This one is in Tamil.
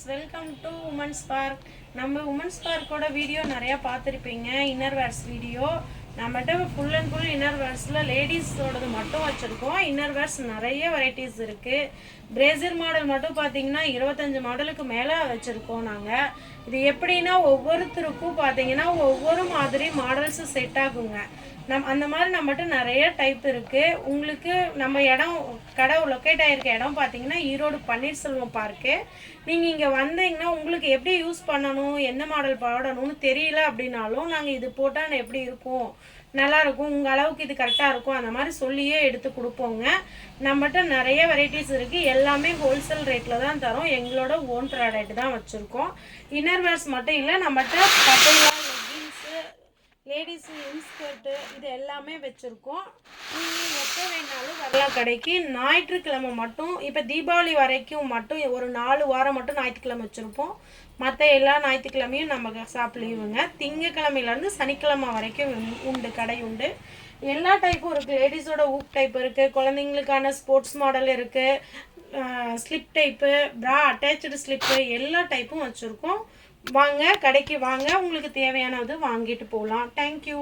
Welcome to women's park. நம்ம உமன்ஸ் பார்க்கோட வீடியோ நிறையா பார்த்துருப்பீங்க. இன்னர் வேர்ஸ் வீடியோ நம்மகிட்ட ஃபுல் அண்ட் ஃபுல் இன்னர் வேர்ஸில் லேடிஸோடது மட்டும் வச்சுருக்கோம். இன்னர் வேர்ஸ் நிறைய வெரைட்டிஸ் இருக்குது. பிரேசர் மாடல் மட்டும் பார்த்தீங்கன்னா 25 மாடலுக்கு மேலே வச்சுருக்கோம் நாங்கள். இது எப்படின்னா ஒவ்வொருத்தருக்கும் பார்த்தீங்கன்னா ஒவ்வொரு மாதிரி மாடல்ஸும் செட் ஆகுங்க. அந்த மாதிரி நம்மகிட்ட நிறைய டைப் இருக்குது. உங்களுக்கு நம்ம இடம் கடை லொக்கேட் ஆகிருக்க இடம் பார்த்தீங்கன்னா ஈரோடு பன்னீர்செல்வம் பார்க்கு. நீங்கள் இங்கே வந்தீங்கன்னா உங்களுக்கு எப்படி யூஸ் பண்ணணும், எந்த மாடல் போடணும்னு தெரியல அப்படின்னாலும் நாங்கள் இது போட்டால் எப்படி இருக்கும், நல்லாயிருக்கும், உங்கள் அளவுக்கு இது கரெக்டாக இருக்கும், அந்த மாதிரி சொல்லியே எடுத்து கொடுப்போங்க. நம்மகிட்ட நிறைய வெரைட்டிஸ் இருக்குது. எல்லாமே ஹோல்சேல் ரேட்டில் தான் தரோம். எங்களோட ஓன் ப்ராடக்ட் தான் வச்சுருக்கோம். இன்னர் வேர்ஸ் மட்டும் இல்லை, நம்மகிட்ட பட்டையா, லெகின்ஸு, லேடிஸ் இன்ஸ்கர்ட்டு இது எல்லாமே வச்சுருக்கோம். நீங்கள் எப்போ வேணாலும் வரலாம் கடைக்கு. ஞாயிற்றுக்கிழமை மட்டும் இப்போ தீபாவளி வரைக்கும் மட்டும் ஒரு 4 வாரம் மட்டும் ஞாயிற்றுக்கிழமை வச்சுருப்போம். மற்ற எல்லா ஞாயிற்றுக்கிழமையும் நம்ம ஷாப் லீவுங்க. திங்கக்கிழமையிலேருந்து சனிக்கிழமை வரைக்கும் உண்டு, கடை உண்டு. எல்லா டைப்பும் இருக்குது. லேடிஸோட ஊப் டைப் இருக்குது, குழந்தைங்களுக்கான ஸ்போர்ட்ஸ் மாடல் இருக்குது, ஸ்லிப் டைப்பு, ப்ரா அட்டாச்சு ஸ்லிப்பு, எல்லா டைப்பும் வச்சுருக்கோம். வாங்க கடைக்கு வாங்க, உங்களுக்கு தேவையானது வாங்கிட்டு போகலாம். தேங்க்யூ.